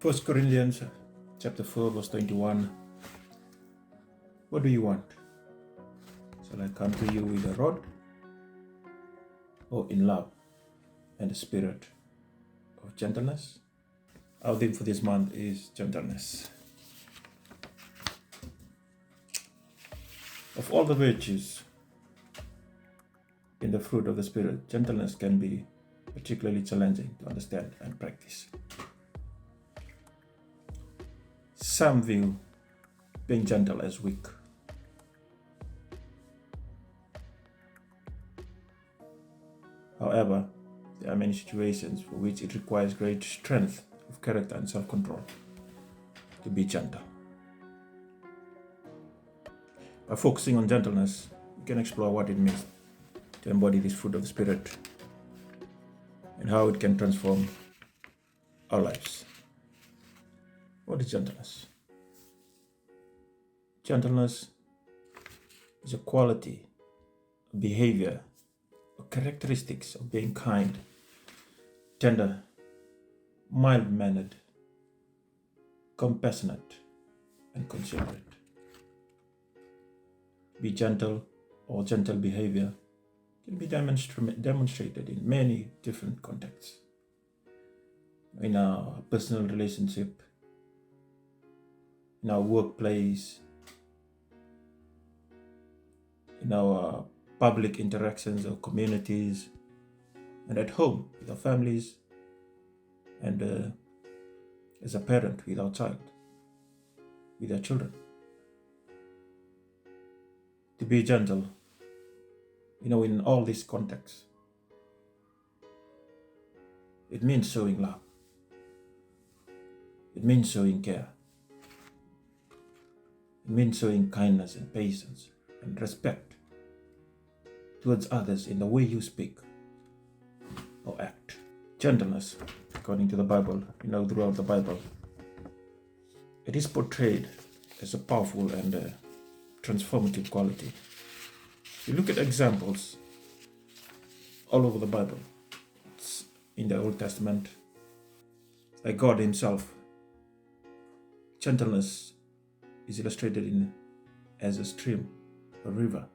First Corinthians chapter 4 verse 21. What do you want? Shall I come to you with a rod, or in love and the spirit of gentleness? Our theme for this month is gentleness. Of all the virtues in the fruit of the Spirit, gentleness can be particularly challenging to understand and practice. Some view being gentle as weak. However, there are many situations for which it requires great strength of character and self-control to be gentle. By focusing on gentleness, we can explore what it means to embody this fruit of the Spirit and how it can transform our lives. What is gentleness? Gentleness is a quality, a behavior, or characteristics of being kind, tender, mild-mannered, compassionate, and considerate. Be gentle or gentle behavior can be demonstrated in many different contexts. In our personal relationship, in our workplace, in our public interactions or communities, and at home with our families, and as a parent with our child, with our children. To be gentle, in all these contexts, it means showing love. It means showing care. It means showing kindness and patience and respect towards others in the way you speak or act. Gentleness, according to the Bible, throughout the Bible, it is portrayed as a powerful and transformative quality. You look at examples all over the Bible. It's in the Old Testament, like God Himself. Gentleness is illustrated as a stream, a river,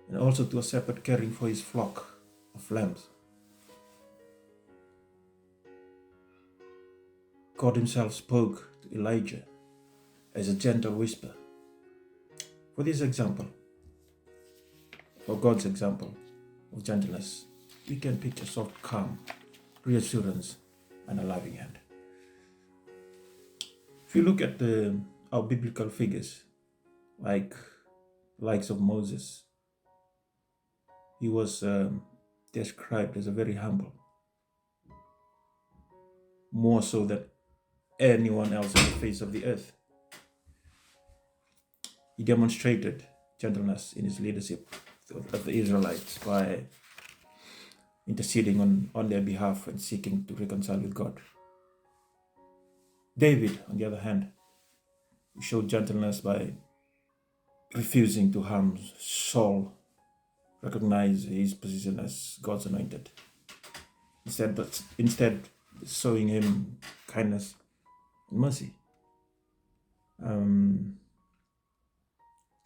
and also to a shepherd caring for his flock of lambs. God Himself spoke to Elijah as a gentle whisper. For this example, for God's example of gentleness, we can picture soft calm, reassurance, and a loving hand. If you look at our biblical figures, like the likes of Moses, he was described as a very humble, more so than anyone else on the face of the earth. He demonstrated gentleness in his leadership of the Israelites by interceding on their behalf and seeking to reconcile with God. David, on the other hand, showed gentleness by refusing to harm Saul, recognize his position as God's anointed. Instead showing him kindness and mercy. The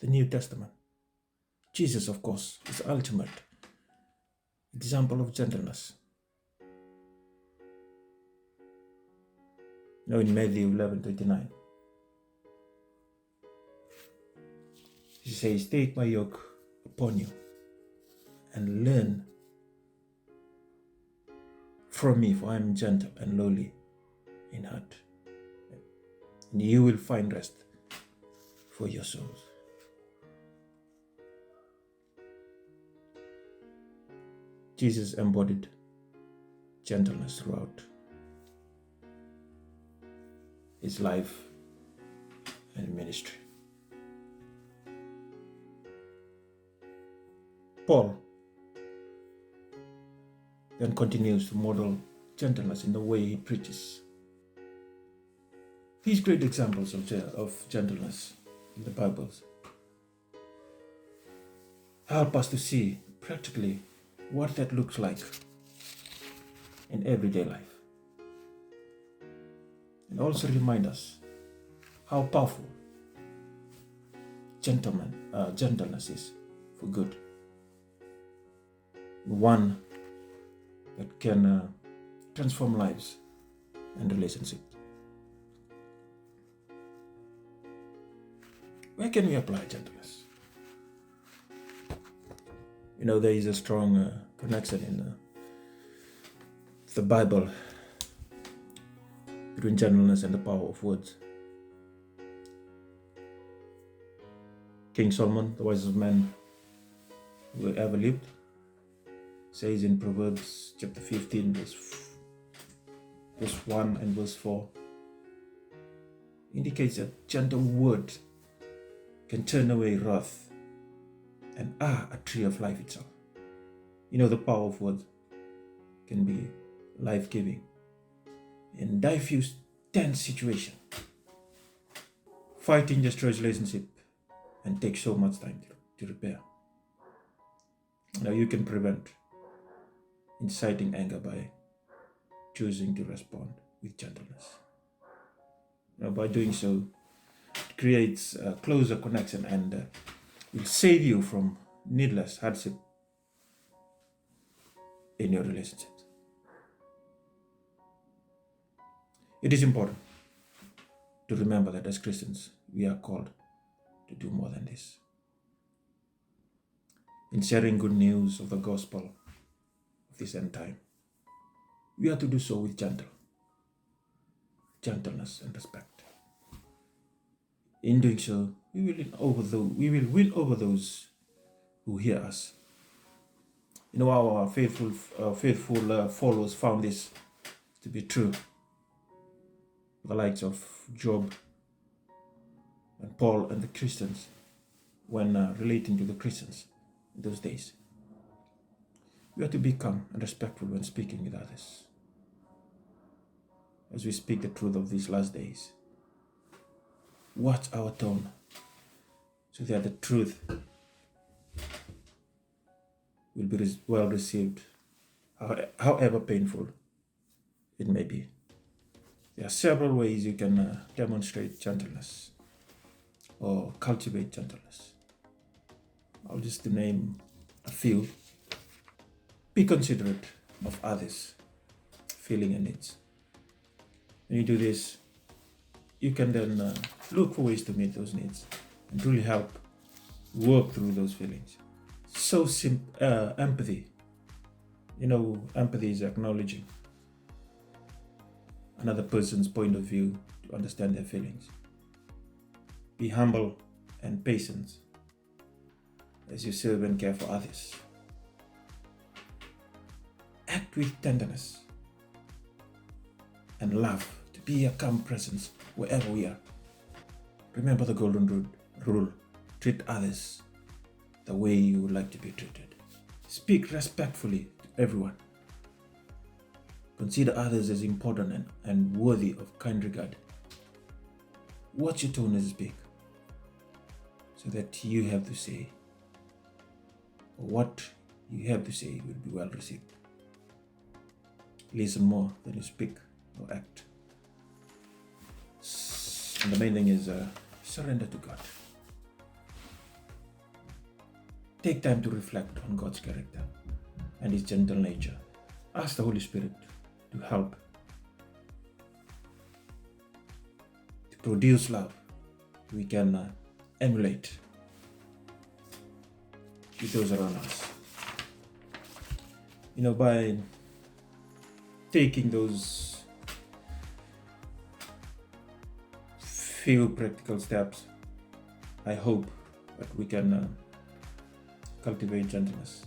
New Testament. Jesus, of course, is the ultimate example of gentleness. In Matthew 11:29, He says, "Take my yoke upon you and learn from me, for I am gentle and lowly in heart, and you will find rest for your souls." Jesus embodied gentleness throughout His life and ministry. Paul then continues to model gentleness in the way he preaches. These great examples of gentleness in the Bibles help us to see practically what that looks like in everyday life. and also remind us how powerful gentleness is for good. One that can transform lives and relationships. Where can we apply gentleness? There is a strong connection in the Bible between gentleness and the power of words. King Solomon, the wisest man who ever lived, says in Proverbs chapter 15, verse 1 and verse 4, indicates that gentle words can turn away wrath and are a tree of life itself. The power of words can be life-giving in diffuse, tense situation. Fighting destroys relationship and takes so much time to repair. Now you can prevent inciting anger by choosing to respond with gentleness. By doing so, it creates a closer connection and will save you from needless hardship in your relationships. It is important to remember that as Christians, we are called to do more than this. In sharing good news of the gospel of this end time, we are to do so with gentleness and respect. In doing so, we will win over those who hear us. Our faithful followers found this to be true. The likes of Job and Paul and the Christians when relating to the Christians in those days. We are to be calm and respectful when speaking with others. As we speak the truth of these last days, watch our tone so that the truth will be well received, however painful it may be. There are several ways you can demonstrate gentleness or cultivate gentleness. I'll just name a few. Be considerate of others' feelings and needs. When you do this, you can then look for ways to meet those needs and really help work through those feelings. So empathy. Empathy is acknowledging another person's point of view to understand their feelings. Be humble and patient as you serve and care for others. Act with tenderness and love to be a calm presence wherever we are. Remember the golden rule. Treat others the way you would like to be treated. Speak respectfully to everyone. Consider others as important and worthy of kind regard. Watch your tone as you speak, so that you have to say, or what you have to say will be well received. Listen more than you speak or act. And the main thing is surrender to God. Take time to reflect on God's character and His gentle nature. Ask the Holy Spirit to help to produce love we can emulate with those around us. By taking those few practical steps, I hope that we can cultivate gentleness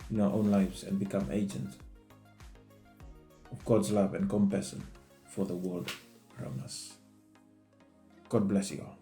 in our own lives and become agents of God's love and compassion for the world around us. God bless you all.